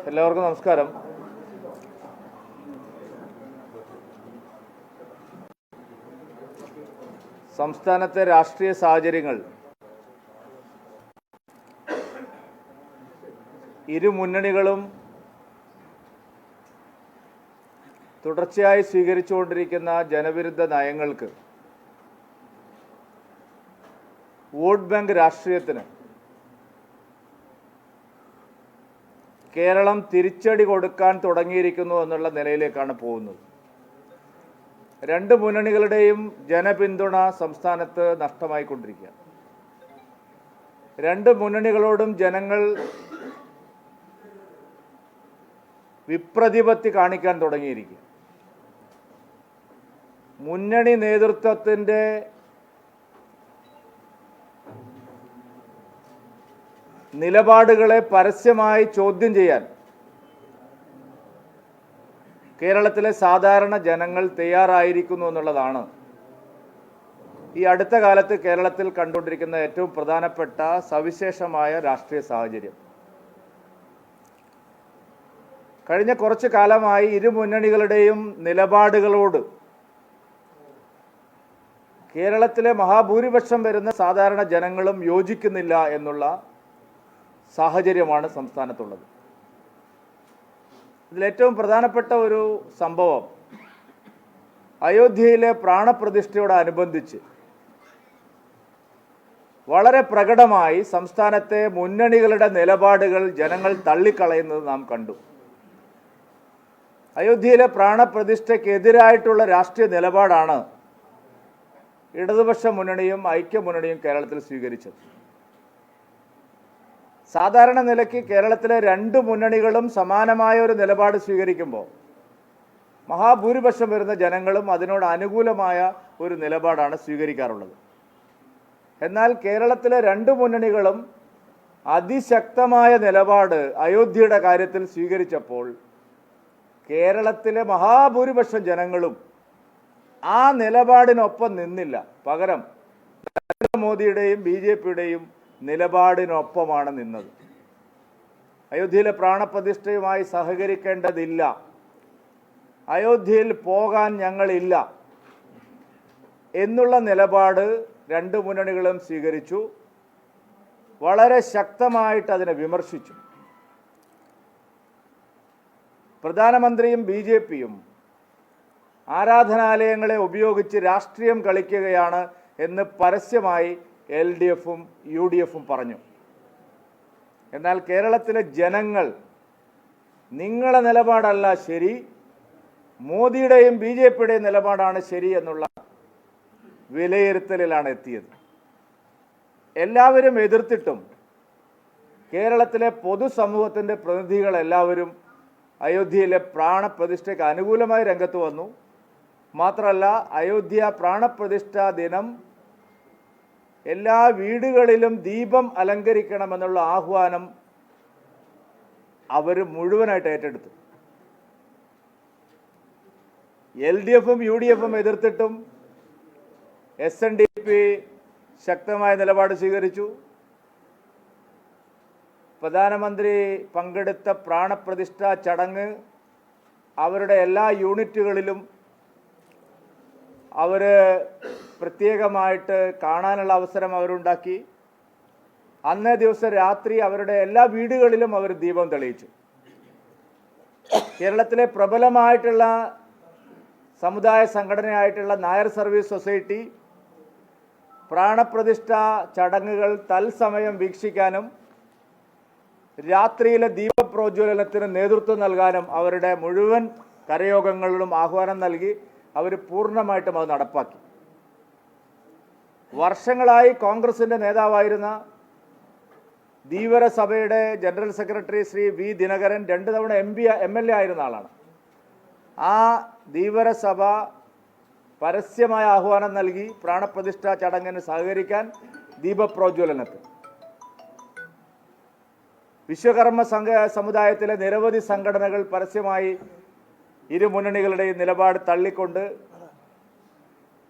എല്ലാവർക്കും നമസ്കാരം. സംസ്ഥാനത്തെ രാഷ്ട്രീയ സാഹചര്യങ്ങൾ ഇരു മുന്നണികളും തുടർച്ചയായി സ്വീകരിച്ചുകൊണ്ടിരിക്കുന്ന ജനവിരുദ്ധ നയങ്ങൾക്ക്, വോട്ട് ബാങ്ക് രാഷ്ട്രീയത്തിന് കേരളം തിരിച്ചടി കൊടുക്കാൻ തുടങ്ങിയിരിക്കുന്നു എന്നുള്ള നിലയിലേക്കാണ് പോകുന്നത്. രണ്ട് മുന്നണികളുടെയും ജനപിന്തുണ സംസ്ഥാനത്ത് നഷ്ടമായിക്കൊണ്ടിരിക്കുക. രണ്ട് മുന്നണികളോടും ജനങ്ങൾ വിപ്രതിപത്തി കാണിക്കാൻ തുടങ്ങിയിരിക്കുക. മുന്നണി നേതൃത്വത്തിൻ്റെ നിലപാടുകളെ പരസ്യമായി ചോദ്യം ചെയ്യാൻ കേരളത്തിലെ സാധാരണ ജനങ്ങൾ തയ്യാറായിരിക്കുന്നു എന്നുള്ളതാണ് ഈ അടുത്ത കാലത്ത് കേരളത്തിൽ കണ്ടുകൊണ്ടിരിക്കുന്ന ഏറ്റവും പ്രധാനപ്പെട്ട സവിശേഷമായ രാഷ്ട്രീയ സാഹചര്യം. കഴിഞ്ഞ കുറച്ചു കാലമായി ഇരു മുന്നണികളുടെയും നിലപാടുകളോട് കേരളത്തിലെ മഹാഭൂരിപക്ഷം വരുന്ന സാധാരണ ജനങ്ങളും യോജിക്കുന്നില്ല എന്നുള്ള സാഹചര്യമാണ് സംസ്ഥാനത്തുള്ളത്. ഇതിലേറ്റവും പ്രധാനപ്പെട്ട ഒരു സംഭവം, അയോധ്യയിലെ പ്രാണപ്രതിഷ്ഠയോടനുബന്ധിച്ച് വളരെ പ്രകടമായി സംസ്ഥാനത്തെ മുന്നണികളുടെ നിലപാടുകൾ ജനങ്ങൾ തള്ളിക്കളയുന്നത് നാം കണ്ടു. അയോധ്യയിലെ പ്രാണപ്രതിഷ്ഠയ്ക്കെതിരായിട്ടുള്ള രാഷ്ട്രീയ നിലപാടാണ് ഇടതുപക്ഷ മുന്നണിയും ഐക്യമുന്നണിയും കേരളത്തിൽ സ്വീകരിച്ചത്. സാധാരണ നിലയ്ക്ക് കേരളത്തിലെ രണ്ട് മുന്നണികളും സമാനമായ ഒരു നിലപാട് സ്വീകരിക്കുമ്പോൾ മഹാഭൂരിപക്ഷം വരുന്ന ജനങ്ങളും അതിനോട് അനുകൂലമായ ഒരു നിലപാടാണ് സ്വീകരിക്കാറുള്ളത്. എന്നാൽ കേരളത്തിലെ രണ്ട് മുന്നണികളും അതിശക്തമായ നിലപാട് അയോധ്യയുടെ കാര്യത്തിൽ സ്വീകരിച്ചപ്പോൾ കേരളത്തിലെ മഹാഭൂരിപക്ഷം ജനങ്ങളും ആ നിലപാടിനൊപ്പം നിന്നില്ല. പകരം നരേന്ദ്രമോദിയുടെയും BJPയുടെയും നിലപാടിനൊപ്പമാണ് നിന്നത്. അയോധ്യയിലെ പ്രാണപ്രതിഷ്ഠയുമായി സഹകരിക്കേണ്ടതില്ല, അയോധ്യയിൽ പോകാൻ ഞങ്ങളില്ല എന്നുള്ള നിലപാട് രണ്ട് മുന്നണികളും സ്വീകരിച്ചു. വളരെ ശക്തമായിട്ട് അതിനെ വിമർശിച്ചു. പ്രധാനമന്ത്രിയും BJPയും ആരാധനാലയങ്ങളെ ഉപയോഗിച്ച് രാഷ്ട്രീയം കളിക്കുകയാണ് എന്ന് പരസ്യമായി LDFും UDFും പറഞ്ഞു. എന്നാൽ കേരളത്തിലെ ജനങ്ങൾ നിങ്ങളുടെ നിലപാടല്ല ശരി, മോദിയുടെയും BJPയുടെയും നിലപാടാണ് ശരി എന്നുള്ള വിലയിരുത്തലിലാണ് എത്തിയത്. എല്ലാവരും എതിർത്തിട്ടും കേരളത്തിലെ പൊതുസമൂഹത്തിൻ്റെ പ്രതിനിധികൾ എല്ലാവരും അയോധ്യയിലെ പ്രാണപ്രതിഷ്ഠയ്ക്ക് അനുകൂലമായി രംഗത്ത് വന്നു. മാത്രമല്ല, അയോധ്യ പ്രാണപ്രതിഷ്ഠാ ദിനം എല്ലാ വീടുകളിലും ദീപം അലങ്കരിക്കണമെന്നുള്ള ആഹ്വാനം അവർ മുഴുവനായിട്ട് ഏറ്റെടുത്തു. LDFും UDFും എതിർത്തിട്ടും SNDP ശക്തമായ നിലപാട് സ്വീകരിച്ചു. പ്രധാനമന്ത്രി പങ്കെടുത്ത പ്രാണപ്രതിഷ്ഠാ ചടങ്ങ് അവരുടെ എല്ലാ യൂണിറ്റുകളിലും അവർ പ്രത്യേകമായിട്ട് കാണാനുള്ള അവസരം അവരുണ്ടാക്കി. അന്നേ ദിവസം രാത്രി അവരുടെ എല്ലാ വീടുകളിലും അവർ ദീപം തെളിയിച്ചു. കേരളത്തിലെ പ്രബലമായിട്ടുള്ള സമുദായ സംഘടനയായിട്ടുള്ള നായർ സർവീസ് സൊസൈറ്റി പ്രാണപ്രതിഷ്ഠാ ചടങ്ങുകൾ തത്സമയം വീക്ഷിക്കാനും രാത്രിയിലെ ദീപപ്രോജ്വലനത്തിന് നേതൃത്വം നൽകാനും അവരുടെ മുഴുവൻ കരയോഗങ്ങളിലും ആഹ്വാനം നൽകി. അവർ പൂർണ്ണമായിട്ടും അത് നടപ്പാക്കി. വർഷങ്ങളായി കോൺഗ്രസിൻ്റെ നേതാവായിരുന്ന ധീവര സഭയുടെ general secretary Shri V. Dinakaran 2 തവണ MLA ആയിരുന്ന ആളാണ്. ആ ധീവര സഭ പരസ്യമായ ആഹ്വാനം നൽകി പ്രാണപ്രതിഷ്ഠാ ചടങ്ങിന് സഹകരിക്കാൻ ദീപപ്രോജ്വലനത്തിൽ. വിശ്വകർമ്മ സമുദായത്തിലെ നിരവധി സംഘടനകൾ പരസ്യമായി ഇരു മുന്നണികളുടെയും നിലപാട് തള്ളിക്കൊണ്ട്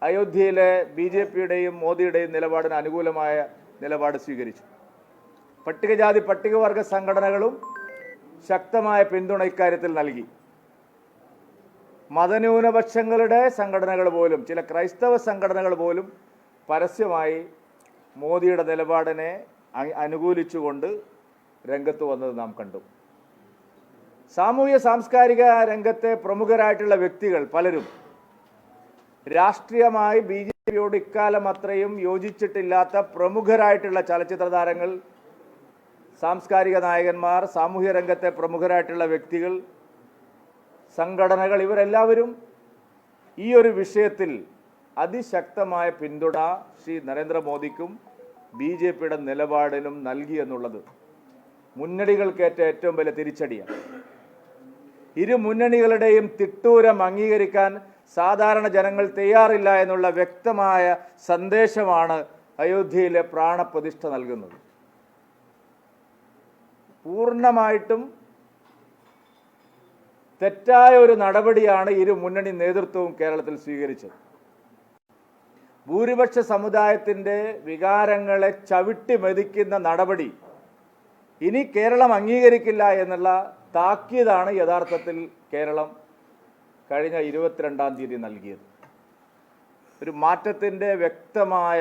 അയോധ്യയിലെ BJPയുടെയും മോദിയുടെയും നിലപാടിന് അനുകൂലമായ നിലപാട് സ്വീകരിച്ചു. പട്ടികജാതി പട്ടികവർഗ സംഘടനകളും ശക്തമായ പിന്തുണ ഇക്കാര്യത്തിൽ നൽകി. മതന്യൂനപക്ഷങ്ങളുടെ സംഘടനകൾ പോലും, ചില ക്രൈസ്തവ സംഘടനകൾ പോലും പരസ്യമായി മോദിയുടെ നിലപാടിനെ അനുകൂലിച്ചുകൊണ്ട് രംഗത്ത് വന്നത് നാം കണ്ടു. സാമൂഹ്യ സാംസ്കാരിക രംഗത്തെ പ്രമുഖരായിട്ടുള്ള വ്യക്തികൾ പലരും രാഷ്ട്രീയമായി BJPയോട് ഇക്കാലം അത്രയും യോജിച്ചിട്ടില്ലാത്ത പ്രമുഖരായിട്ടുള്ള ചലച്ചിത്ര താരങ്ങൾ, സാംസ്കാരിക നായകന്മാർ, സാമൂഹ്യ രംഗത്തെ പ്രമുഖരായിട്ടുള്ള വ്യക്തികൾ, സംഘടനകൾ, ഇവരെല്ലാവരും ഈ ഒരു വിഷയത്തിൽ അതിശക്തമായ പിന്തുണ ശ്രീ നരേന്ദ്രമോദിക്കും BJPയുടെ നിലപാടിനും നൽകി എന്നുള്ളത് മുന്നണികൾക്കേറ്റ ഏറ്റവും വലിയ തിരിച്ചടിയാണ്. ഇരു മുന്നണികളുടെയും തിട്ടൂരം അംഗീകരിക്കാൻ സാധാരണ ജനങ്ങൾ തയ്യാറില്ല എന്നുള്ള വ്യക്തമായ സന്ദേശമാണ് അയോധ്യയിലെ പ്രാണപ്രതിഷ്ഠ നൽകുന്നത്. പൂർണ്ണമായിട്ടും തെറ്റായ ഒരു നടപടിയാണ് ഇരു മുന്നണി നേതൃത്വവും കേരളത്തിൽ സ്വീകരിച്ചത്. ഭൂരിപക്ഷ സമുദായത്തിൻ്റെ വികാരങ്ങളെ ചവിട്ടി മെതിക്കുന്ന നടപടി ഇനി കേരളം അംഗീകരിക്കില്ല എന്നുള്ള താക്കീതാണ് യഥാർത്ഥത്തിൽ കേരളം കഴിഞ്ഞ 22-ാം തീയതി നൽകിയത്. ഒരു മാറ്റത്തിൻ്റെ വ്യക്തമായ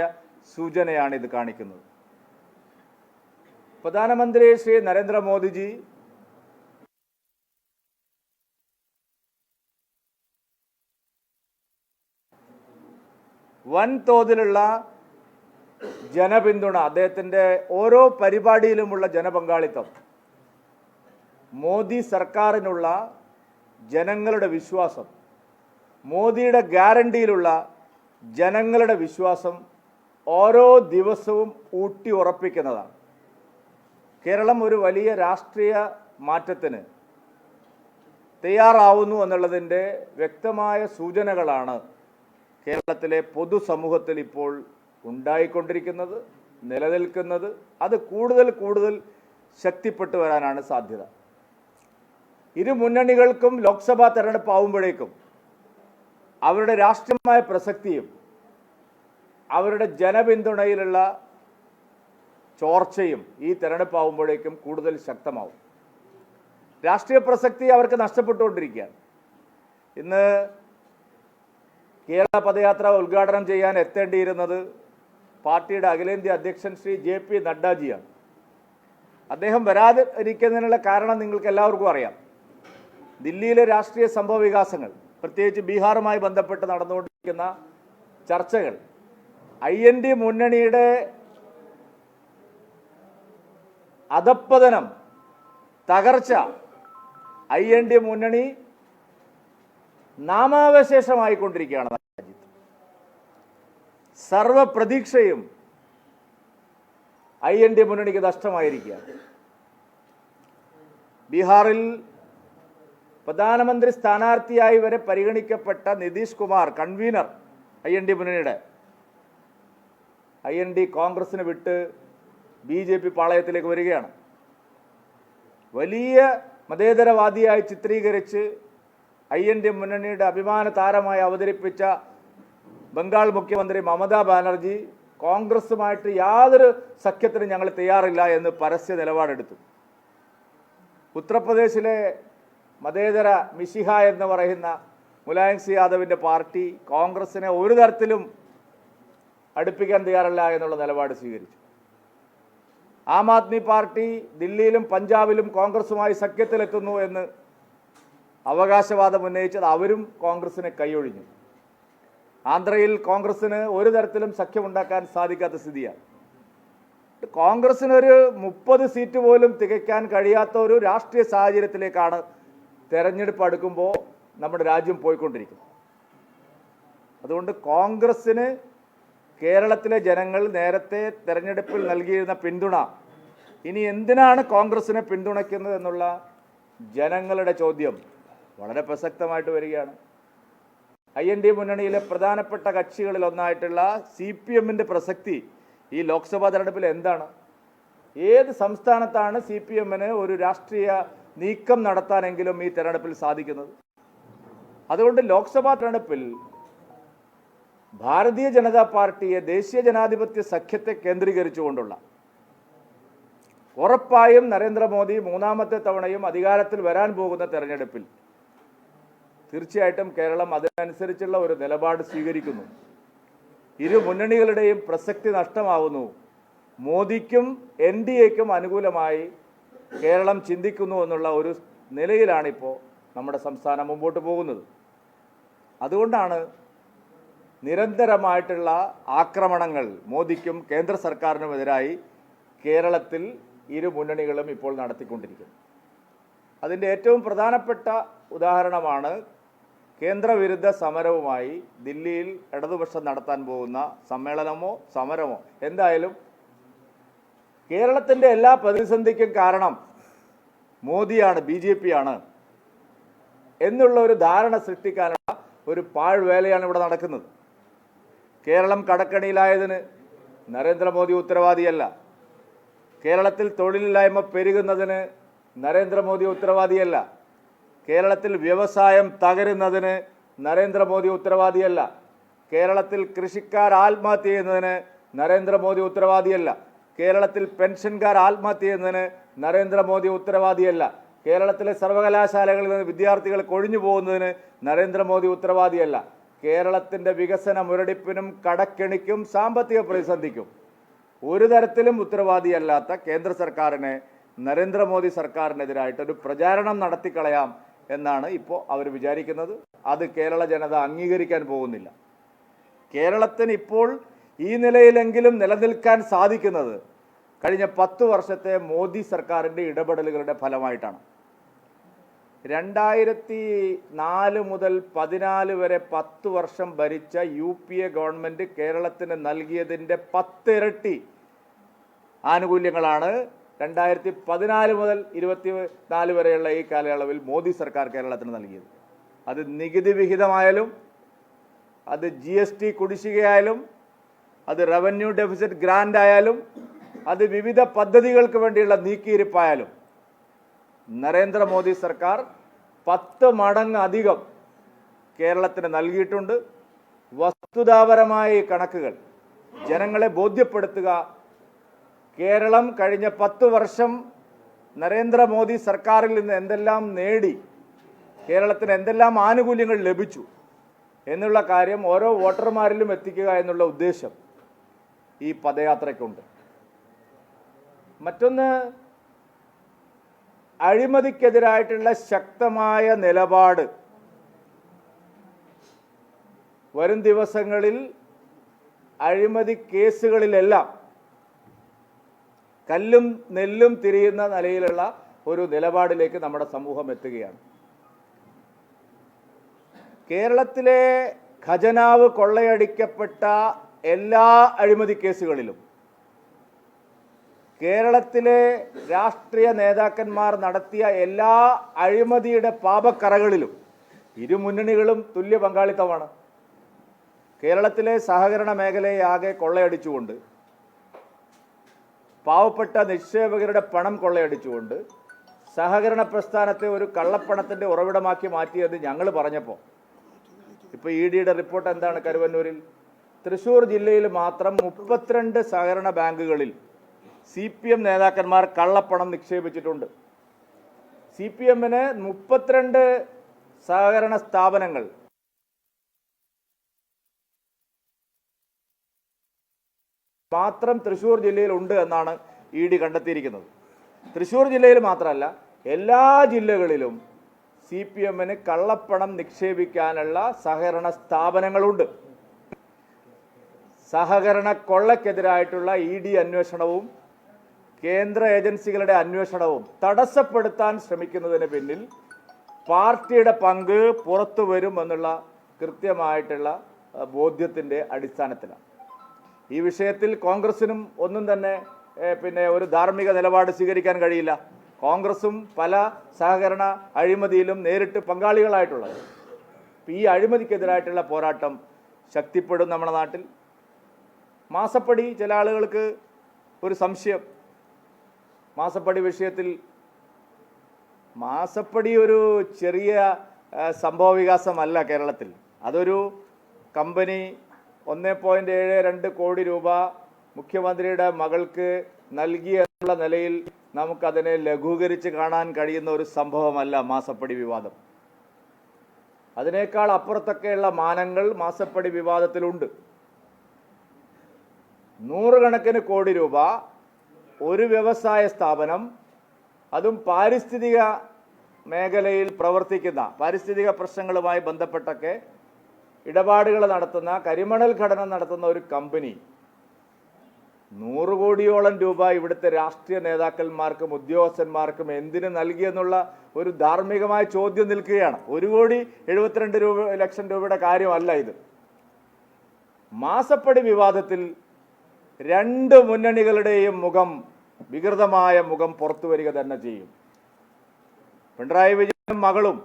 സൂചനയാണ് ഇത് കാണിക്കുന്നത്. പ്രധാനമന്ത്രി ശ്രീ നരേന്ദ്രമോദിജി വൻതോതിലുള്ള ജനപിന്തുണ, അദ്ദേഹത്തിൻ്റെ ഓരോ പരിപാടിയിലുമുള്ള ജനപങ്കാളിത്തം, മോദി സർക്കാരിനുള്ള ജനങ്ങളുടെ വിശ്വാസം, മോദിയുടെ ഗ്യാരണ്ടിയിലുള്ള ജനങ്ങളുടെ വിശ്വാസം ഓരോ ദിവസവും ഊട്ടി ഉറപ്പിക്കുന്നതാണ്. കേരളം ഒരു വലിയ രാഷ്ട്രീയ മാറ്റത്തിന് തയ്യാറാവുന്നു എന്നുള്ളതിൻ്റെ വ്യക്തമായ സൂചനകളാണ് കേരളത്തിലെ പൊതുസമൂഹത്തിൽ ഇപ്പോൾ ഉണ്ടായിക്കൊണ്ടിരിക്കുന്നത്, നിലനിൽക്കുന്നത്. അത് കൂടുതൽ ശക്തിപ്പെട്ടു വരാനാണ് സാധ്യത. ഇരു മുന്നണികൾക്കും ലോക്സഭാ തെരഞ്ഞെടുപ്പ് ആവുമ്പോഴേക്കും അവരുടെ രാഷ്ട്രീയമായ പ്രസക്തിയും അവരുടെ ജനപിന്തുണയിലുള്ള ചോർച്ചയും ഈ തെരഞ്ഞെടുപ്പ് ആവുമ്പോഴേക്കും കൂടുതൽ ശക്തമാവും. രാഷ്ട്രീയ പ്രസക്തി അവർക്ക് നഷ്ടപ്പെട്ടുകൊണ്ടിരിക്കുകയാണ്. ഇന്ന് കേരള പദയാത്ര ഉദ്ഘാടനം ചെയ്യാൻ എത്തേണ്ടിയിരുന്നത് പാർട്ടിയുടെ അഖിലേന്ത്യാ അധ്യക്ഷൻ ശ്രീ JP നഡ്ഡാജിയാണ്. അദ്ദേഹം വരാതെ ഇരിക്കുന്നതിനുള്ള കാരണം നിങ്ങൾക്ക് എല്ലാവർക്കും അറിയാം. ദില്ലിയിലെ രാഷ്ട്രീയ സംഭവ വികാസങ്ങൾ, പ്രത്യേകിച്ച് ബീഹാറുമായി ബന്ധപ്പെട്ട് നടന്നുകൊണ്ടിരിക്കുന്ന ചർച്ചകൾ, IND മുന്നണിയുടെ അധപ്പതനം, തകർച്ച, IND മുന്നണി നാമാവശേഷമായിക്കൊണ്ടിരിക്കുകയാണ്. രാജ്യത്ത് സർവപ്രതീക്ഷയും IND മുന്നണിക്ക് നഷ്ടമായിരിക്കുകയാണ്. ബീഹാറിൽ പ്രധാനമന്ത്രി സ്ഥാനാർത്ഥിയായി വരെ പരിഗണിക്കപ്പെട്ട നിതീഷ് കുമാർ, കൺവീനർ IND മുന്നണിയുടെ, IND കോൺഗ്രസിന് വിട്ട് BJP പാളയത്തിലേക്ക് വരികയാണ്. വലിയ മതേതരവാദിയായി ചിത്രീകരിച്ച് IND മുന്നണിയുടെ അഭിമാന താരമായി അവതരിപ്പിച്ച ബംഗാൾ മുഖ്യമന്ത്രി മമതാ ബാനർജി കോൺഗ്രസുമായിട്ട് യാതൊരു സഖ്യത്തിനും ഞങ്ങൾ തയ്യാറില്ല എന്ന് പരസ്യ നിലപാടെടുത്തു. ഉത്തർപ്രദേശിലെ മതേതര മിശിഹ എന്ന് പറയുന്ന മുലായം സിംഗ് യാദവിൻ്റെ പാർട്ടി കോൺഗ്രസിനെ ഒരു തരത്തിലും അടുപ്പിക്കാൻ തയ്യാറല്ല എന്നുള്ള നിലപാട് സ്വീകരിച്ചു. ആം ആദ്മി പാർട്ടി ദില്ലിയിലും പഞ്ചാബിലും കോൺഗ്രസുമായി സഖ്യത്തിലെത്തുന്നു എന്ന് അവകാശവാദം ഉന്നയിച്ചത് അവരും കോൺഗ്രസിനെ കൈയൊഴിഞ്ഞു. ആന്ധ്രയിൽ കോൺഗ്രസിന് ഒരു തരത്തിലും സഖ്യമുണ്ടാക്കാൻ സാധിക്കാത്ത സ്ഥിതിയാണ്. കോൺഗ്രസിനൊരു 30 സീറ്റ് പോലും തികയ്ക്കാൻ കഴിയാത്ത ഒരു രാഷ്ട്രീയ സാഹചര്യത്തിലേക്കാണ് തെരഞ്ഞെടുപ്പ് അടുക്കുമ്പോൾ നമ്മുടെ രാജ്യം പോയിക്കൊണ്ടിരിക്കുന്നത്. അതുകൊണ്ട് കോൺഗ്രസിന് കേരളത്തിലെ ജനങ്ങൾ നേരത്തെ തെരഞ്ഞെടുപ്പിൽ നൽകിയിരുന്ന പിന്തുണ ഇനി എന്തിനാണ് കോൺഗ്രസിനെ പിന്തുണയ്ക്കുന്നത് എന്നുള്ള ജനങ്ങളുടെ ചോദ്യം വളരെ പ്രസക്തമായിട്ട് വരികയാണ്. IND മുന്നണിയിലെ പ്രധാനപ്പെട്ട കക്ഷികളിൽ ഒന്നായിട്ടുള്ള CPMൻ്റെ പ്രസക്തി ഈ ലോക്സഭാ തെരഞ്ഞെടുപ്പിൽ എന്താണ്? ഏത് സംസ്ഥാനത്താണ് CPMന് ഒരു രാഷ്ട്രീയ നീക്കം നടത്താനെങ്കിലും ഈ തെരഞ്ഞെടുപ്പിൽ സാധിക്കുന്നത്? അതുകൊണ്ട് ലോക്സഭാ തെരഞ്ഞെടുപ്പിൽ ഭാരതീയ ജനതാ പാർട്ടിയെ, ദേശീയ ജനാധിപത്യ സഖ്യത്തെ കേന്ദ്രീകരിച്ചുകൊണ്ടുള്ള ഉറപ്പായും നരേന്ദ്രമോദി മൂന്നാമത്തെ തവണയും അധികാരത്തിൽ വരാൻ പോകുന്ന തെരഞ്ഞെടുപ്പിൽ തീർച്ചയായിട്ടും കേരളം അതിനനുസരിച്ചുള്ള ഒരു നിലപാട് സ്വീകരിക്കുന്നു. ഇരു മുന്നണികളുടെയും പ്രസക്തി നഷ്ടമാവുന്നു. മോദിക്കും NDAക്കും അനുകൂലമായി കേരളം ചിന്തിക്കുന്നു എന്നുള്ള ഒരു നിലയിലാണിപ്പോൾ നമ്മുടെ സംസ്ഥാനം മുമ്പോട്ട് പോകുന്നത്. അതുകൊണ്ടാണ് നിരന്തരമായിട്ടുള്ള ആക്രമണങ്ങൾ മോദിക്കും കേന്ദ്ര സർക്കാരിനുമെതിരായി കേരളത്തിൽ ഇരു മുന്നണികളും ഇപ്പോൾ നടത്തിക്കൊണ്ടിരിക്കുന്നത്. അതിൻ്റെ ഏറ്റവും പ്രധാനപ്പെട്ട ഉദാഹരണമാണ് കേന്ദ്രവിരുദ്ധ സമരവുമായി ദില്ലിയിൽ ഇടതുപക്ഷം നടത്താൻ പോകുന്ന സമ്മേളനമോ സമരമോ. എന്തായാലും കേരളത്തിൻ്റെ എല്ലാ പ്രതിസന്ധിക്കും കാരണം മോദിയാണ്, BJP ആണ് എന്നുള്ള ഒരു ധാരണ സൃഷ്ടിക്കാനുള്ള ഒരു പാഴ്വേലയാണ് ഇവിടെ നടക്കുന്നത്. കേരളം കടക്കണിയിലായതിന് നരേന്ദ്രമോദി ഉത്തരവാദിയല്ല. കേരളത്തിൽ തൊഴിലില്ലായ്മ പെരുകുന്നതിന് നരേന്ദ്രമോദി ഉത്തരവാദിയല്ല. കേരളത്തിൽ വ്യവസായം തകരുന്നതിന് നരേന്ദ്രമോദി ഉത്തരവാദിയല്ല. കേരളത്തിൽ കൃഷിക്കാർ ആത്മഹത്യ ചെയ്യുന്നതിന് നരേന്ദ്രമോദി ഉത്തരവാദിയല്ല. കേരളത്തിൽ പെൻഷൻകാർ ആത്മഹത്യ ചെയ്യുന്നതിന് നരേന്ദ്രമോദി ഉത്തരവാദിയല്ല. കേരളത്തിലെ സർവകലാശാലകളിൽ നിന്ന് വിദ്യാർത്ഥികൾ കൊഴിഞ്ഞു പോകുന്നതിന് നരേന്ദ്രമോദി ഉത്തരവാദിയല്ല. കേരളത്തിൻ്റെ വികസന മുരടിപ്പിനും കടക്കെണിക്കും സാമ്പത്തിക പ്രതിസന്ധിക്കും ഒരു തരത്തിലും ഉത്തരവാദിയല്ലാത്ത കേന്ദ്ര സർക്കാരിനെ നരേന്ദ്രമോദി സർക്കാരിനെതിരായിട്ടൊരു പ്രചാരണം നടത്തിക്കളയാം എന്നാണ് ഇപ്പോൾ അവർ വിചാരിക്കുന്നത്. അത് കേരള ജനത അംഗീകരിക്കാൻ പോകുന്നില്ല. കേരളത്തിന് ഇപ്പോൾ ഈ നിലയിലെങ്കിലും നിലനിൽക്കാൻ സാധിക്കുന്നത് കഴിഞ്ഞ 10 വർഷത്തെ മോദി സർക്കാരിൻ്റെ ഇടപെടലുകളുടെ ഫലമായിട്ടാണ്. 2004 മുതൽ 2014 വരെ 10 വർഷം ഭരിച്ച UPA ഗവൺമെൻറ് കേരളത്തിന് നൽകിയതിൻ്റെ 10 ഇരട്ടി ആനുകൂല്യങ്ങളാണ് 2014 മുതൽ 2024 വരെയുള്ള ഈ കാലയളവിൽ മോദി സർക്കാർ കേരളത്തിന് നൽകിയത്. അത് നികുതി വിഹിതമായാലും, അത് GST കുടിശ്ശികയായാലും, അത് റവന്യൂ ഡെഫിസിറ്റ് ഗ്രാന്റ് ആയാലും, അത് വിവിധ പദ്ധതികൾക്ക് വേണ്ടിയുള്ള നീക്കിയിരിപ്പായാലും നരേന്ദ്രമോദി സർക്കാർ 10 മടങ്ങ് അധികം കേരളത്തിന് നൽകിയിട്ടുണ്ട്. വസ്തുതാപരമായ കണക്കുകൾ ജനങ്ങളെ ബോധ്യപ്പെടുത്തുക. കേരളം കഴിഞ്ഞ 10 വർഷം നരേന്ദ്രമോദി സർക്കാരിൽ നിന്ന് എന്തെല്ലാം നേടി, കേരളത്തിന് എന്തെല്ലാം ആനുകൂല്യങ്ങൾ ലഭിച്ചു എന്നുള്ള കാര്യം ഓരോ വോട്ടർമാരിലും എത്തിക്കുക എന്നുള്ള ഉദ്ദേശം ഈ പദയാത്രയ്ക്കുണ്ട്. മറ്റൊന്ന്, അഴിമതിക്കെതിരായിട്ടുള്ള ശക്തമായ നിലപാട് വരും ദിവസങ്ങളിൽ അഴിമതി കേസുകളിലെല്ലാം കല്ലും നെല്ലും തിരിയുന്ന നിലയിലുള്ള ഒരു നിലപാടിലേക്ക് നമ്മുടെ സമൂഹം എത്തുകയാണ്. കേരളത്തിലെ ഖജനാവ് കൊള്ളയടിക്കപ്പെട്ട എല്ലാ അഴിമതി കേസുകളിലും കേരളത്തിലെ രാഷ്ട്രീയ നേതാക്കന്മാർ നടത്തിയ എല്ലാ അഴിമതിയുടെ പാപക്കറകളിലും ഇരു മുന്നണികളും തുല്യ പങ്കാളിത്തമാണ്. കേരളത്തിലെ സഹകരണ മേഖലയെ ആകെ കൊള്ളയടിച്ചുകൊണ്ട്, പാവപ്പെട്ട നിക്ഷേപകരുടെ പണം കൊള്ളയടിച്ചുകൊണ്ട് സഹകരണ പ്രസ്ഥാനത്തെ ഒരു കള്ളപ്പണത്തിൻ്റെ ഉറവിടമാക്കി മാറ്റിയത് ഞങ്ങൾ പറഞ്ഞപ്പോൾ ഇപ്പോൾ EDയുടെ റിപ്പോർട്ട് എന്താണ്? കരുവന്നൂരിൽ, തൃശ്ശൂർ ജില്ലയിൽ മാത്രം 32 സഹകരണ ബാങ്കുകളിൽ CPM നേതാക്കന്മാർ കള്ളപ്പണം നിക്ഷേപിച്ചിട്ടുണ്ട്. CPMന് 32 സഹകരണ സ്ഥാപനങ്ങൾ മാത്രം തൃശ്ശൂർ ജില്ലയിൽ ഉണ്ട് എന്നാണ് ED കണ്ടെത്തിയിരിക്കുന്നത്. തൃശ്ശൂർ ജില്ലയിൽ മാത്രമല്ല, എല്ലാ ജില്ലകളിലും CPMന് കള്ളപ്പണം നിക്ഷേപിക്കാനുള്ള സഹകരണ സ്ഥാപനങ്ങളുണ്ട്. സഹകരണ കൊള്ളക്കെതിരായിട്ടുള്ള ED അന്വേഷണവും കേന്ദ്ര ഏജൻസികളുടെ അന്വേഷണവും തടസ്സപ്പെടുത്താൻ ശ്രമിക്കുന്നതിന് പിന്നിൽ പാർട്ടിയുടെ പങ്ക് പുറത്തു വരുമെന്നുള്ള കൃത്യമായിട്ടുള്ള ബോധ്യത്തിൻ്റെ അടിസ്ഥാനത്തിലാണ്. ഈ വിഷയത്തിൽ കോൺഗ്രസിനും ഒന്നും തന്നെ ഒരു ധാർമ്മിക നിലപാട് സ്വീകരിക്കാൻ കഴിയില്ല. കോൺഗ്രസും പല സഹകരണ അഴിമതിയിലും നേരിട്ട് പങ്കാളികളായിട്ടുള്ളത്. ഈ അഴിമതിക്കെതിരായിട്ടുള്ള പോരാട്ടം ശക്തിപ്പെടും നമ്മുടെ നാട്ടിൽ. മാസപ്പടി, ചില ആളുകൾക്ക് ഒരു സംശയം, മാസപ്പടി വിഷയത്തിൽ. മാസപ്പടി ഒരു ചെറിയ സംഭവ വികാസമല്ല കേരളത്തിൽ. അതൊരു കമ്പനി 1.72 കോടി രൂപ മുഖ്യമന്ത്രിയുടെ മകൾക്ക് നൽകി എന്നുള്ള നിലയിൽ നമുക്കതിനെ ലഘൂകരിച്ച് കാണാൻ കഴിയുന്ന ഒരു സംഭവമല്ല മാസപ്പടി വിവാദം. അതിനേക്കാൾ അപ്പുറത്തൊക്കെയുള്ള മാനങ്ങൾ മാസപ്പടി വിവാദത്തിലുണ്ട്. 100 കണക്കിന് കോടി രൂപ ഒരു വ്യവസായ സ്ഥാപനം, അതും പാരിസ്ഥിതിക മേഖലയിൽ പ്രവർത്തിക്കുന്ന, പാരിസ്ഥിതിക പ്രശ്നങ്ങളുമായി ബന്ധപ്പെട്ടൊക്കെ ഇടപാടുകൾ നടത്തുന്ന, കരിമണൽ ഖനനം നടത്തുന്ന ഒരു കമ്പനി 100 കോടിയോളം രൂപ ഇവിടുത്തെ രാഷ്ട്രീയ നേതാക്കന്മാർക്കും ഉദ്യോഗസ്ഥന്മാർക്കും എന്തിനു നൽകിയെന്നുള്ള ഒരു ധാർമ്മികമായ ചോദ്യം നിൽക്കുകയാണ്. 1,72 ലക്ഷം രൂപയുടെ കാര്യമല്ല ഇത്. മാസപ്പടി വിവാദത്തിൽ 2 മുന്നണികളുടെയും വികൃതമായ മുഖം പുറത്തു വരിക തന്നെ ചെയ്യും. പിണറായി വിജയനും മകളും,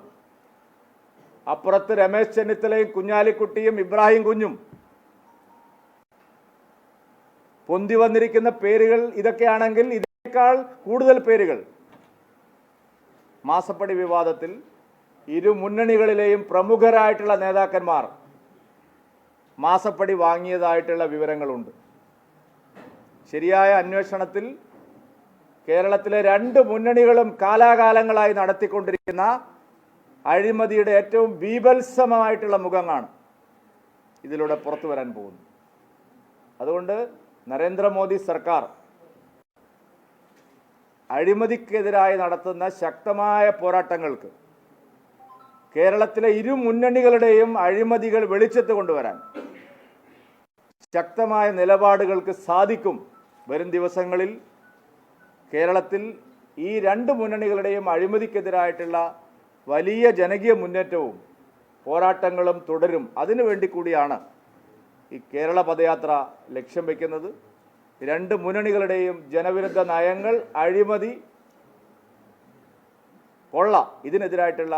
അപ്പുറത്ത് രമേശ് ചെന്നിത്തലയും കുഞ്ഞാലിക്കുട്ടിയും ഇബ്രാഹിം കുഞ്ഞും, പൊന്തി വന്നിരിക്കുന്ന പേരുകൾ ഇതൊക്കെയാണെങ്കിൽ ഇതിനേക്കാൾ കൂടുതൽ പേരുകൾ മാസപ്പടി വിവാദത്തിൽ ഇരു മുന്നണികളിലെയും പ്രമുഖരായിട്ടുള്ള നേതാക്കന്മാർ മാസപ്പടി വാങ്ങിയതായിട്ടുള്ള വിവരങ്ങളുണ്ട്. ശരിയായ അന്വേഷണത്തിൽ കേരളത്തിലെ 2 മുന്നണികളും കാലാകാലങ്ങളായി നടത്തിക്കൊണ്ടിരിക്കുന്ന അഴിമതിയുടെ ഏറ്റവും ബീഭത്സമായിട്ടുള്ള മുഖമാണ് ഇതിലൂടെ പുറത്തു വരാൻ പോകുന്നത്. അതുകൊണ്ട് നരേന്ദ്രമോദി സർക്കാർ അഴിമതിക്കെതിരായി നടത്തുന്ന ശക്തമായ പോരാട്ടങ്ങൾക്ക്, കേരളത്തിലെ ഇരു മുന്നണികളുടെയും അഴിമതികൾ വെളിച്ചത്ത് കൊണ്ടുവരാൻ ശക്തമായ നിലപാടുകൾക്ക് സാധിക്കും. വരും ദിവസങ്ങളിൽ കേരളത്തിൽ ഈ 2 മുന്നണികളുടെയും അഴിമതിക്കെതിരായിട്ടുള്ള വലിയ ജനകീയ മുന്നേറ്റവും പോരാട്ടങ്ങളും തുടരും. അതിനുവേണ്ടി കൂടിയാണ് ഈ കേരള പദയാത്ര ലക്ഷ്യം വയ്ക്കുന്നത്. 2 മുന്നണികളുടെയും ജനവിരുദ്ധ നയങ്ങൾ, അഴിമതി, കൊള്ള, ഇതിനെതിരായിട്ടുള്ള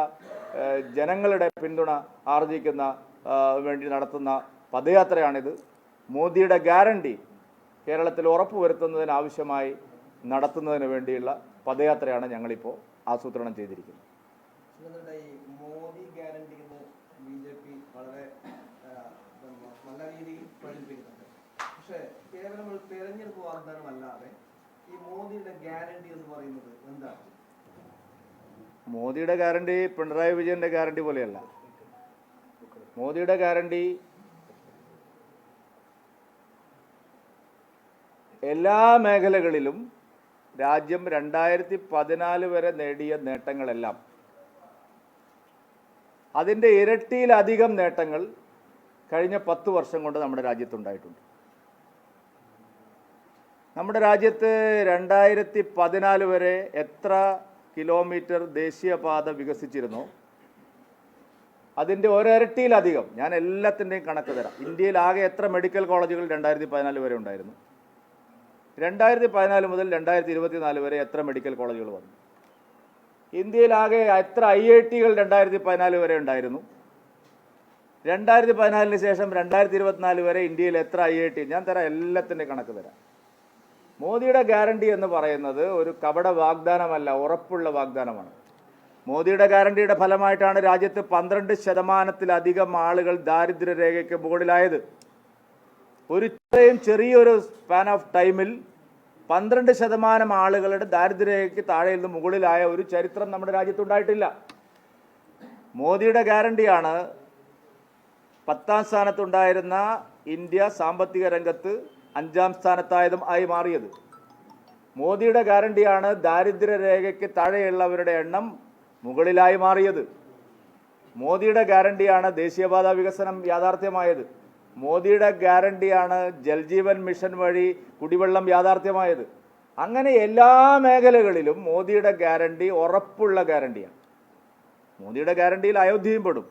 ജനങ്ങളുടെ പിന്തുണ ആർജിക്കുന്ന വേണ്ടി നടത്തുന്ന പദയാത്രയാണിത്. മോദിയുടെ ഗ്യാരണ്ടി കേരളത്തിൽ ഉറപ്പുവരുത്തുന്നതിനാവശ്യമായി നടത്തുന്നതിന് വേണ്ടിയുള്ള പദയാത്രയാണ് ഞങ്ങളിപ്പോൾ ആസൂത്രണം ചെയ്തിരിക്കുന്നത്. മോദി ഗ്യാരണ്ടി ബിജെപി വളരെ നല്ല രീതിയിൽ പ്രചരിപ്പിക്കുന്നുണ്ട്. പക്ഷേ കേവലം ഒരു തെരഞ്ഞെടുപ്പ് വാഗ്ദാനമല്ലാതെ ഈ മോദിയുടെ ഗ്യാരണ്ടി എന്ന് പറയുന്നത് എന്താണ്? മോദിയുടെ ഗ്യാരണ്ടി പിണറായി വിജയന്റെ ഗ്യാരണ്ടി പോലെയല്ല. മോദിയുടെ ഗ്യാരണ്ടി എല്ലാ മേഖലകളിലും രാജ്യം 2014 വരെ നേടിയ നേട്ടങ്ങളെല്ലാം അതിൻ്റെ ഇരട്ടിയിലധികം നേട്ടങ്ങൾ കഴിഞ്ഞ 10 വർഷം കൊണ്ട് നമ്മുടെ രാജ്യത്തുണ്ടായിട്ടുണ്ട്. നമ്മുടെ രാജ്യത്ത് 2014 വരെ എത്ര കിലോമീറ്റർ ദേശീയപാത വികസിച്ചിരുന്നോ അതിൻ്റെ ഒരിരട്ടിയിലധികം, ഞാൻ എല്ലാത്തിൻ്റെയും കണക്ക് തരാം. ഇന്ത്യയിൽ ആകെ എത്ര മെഡിക്കൽ കോളേജുകൾ 2014 വരെ ഉണ്ടായിരുന്നു? 2014 മുതൽ 2024 വരെ എത്ര മെഡിക്കൽ കോളേജുകൾ വന്നു? ഇന്ത്യയിലാകെ എത്ര IITകൾ 2014 വരെ ഉണ്ടായിരുന്നു? 2014 ശേഷം 2024 വരെ ഇന്ത്യയിൽ എത്ര IIT? ഞാൻ തരാം, എല്ലാത്തിൻ്റെ കണക്ക് തരാം. മോദിയുടെ ഗ്യാരണ്ടി എന്ന് പറയുന്നത് ഒരു കപട വാഗ്ദാനമല്ല, ഉറപ്പുള്ള വാഗ്ദാനമാണ്. മോദിയുടെ ഗ്യാരണ്ടിയുടെ ഫലമായിട്ടാണ് രാജ്യത്ത് 12% ആളുകൾ ദാരിദ്ര്യരേഖയ്ക്ക് മുകളിലായത്. ഒരു ചെറിയൊരു സ്പാൻ ഓഫ് ടൈമിൽ 12% ആളുകളുടെ ദാരിദ്ര്യരേഖയ്ക്ക് താഴെയിൽ നിന്ന് മുകളിലായ ഒരു ചരിത്രം നമ്മുടെ രാജ്യത്തുണ്ടായിട്ടില്ല. മോദിയുടെ ഗ്യാരണ്ടിയാണ് 10ാം സ്ഥാനത്തുണ്ടായിരുന്ന ഇന്ത്യ സാമ്പത്തിക രംഗത്ത് 5ാം സ്ഥാനത്തായി മാറിയത്. മോദിയുടെ ഗ്യാരണ്ടിയാണ് ദാരിദ്ര്യരേഖയ്ക്ക് താഴെയുള്ളവരുടെ എണ്ണം മുകളിലായി മാറിയത്. മോദിയുടെ ഗ്യാരണ്ടിയാണ് ദേശീയപാത വികസനം യാഥാർത്ഥ്യമായത്. മോദിയുടെ ഗ്യാരണ്ടിയാണ് ജൽജീവൻ മിഷൻ വഴി കുടിവെള്ളം യാഥാർത്ഥ്യമായത്. അങ്ങനെ എല്ലാ മേഖലകളിലും മോദിയുടെ ഗ്യാരണ്ടി ഉറപ്പുള്ള ഗ്യാരണ്ടിയാണ്. മോദിയുടെ ഗ്യാരണ്ടിയിൽ അയോധ്യയും പെടും.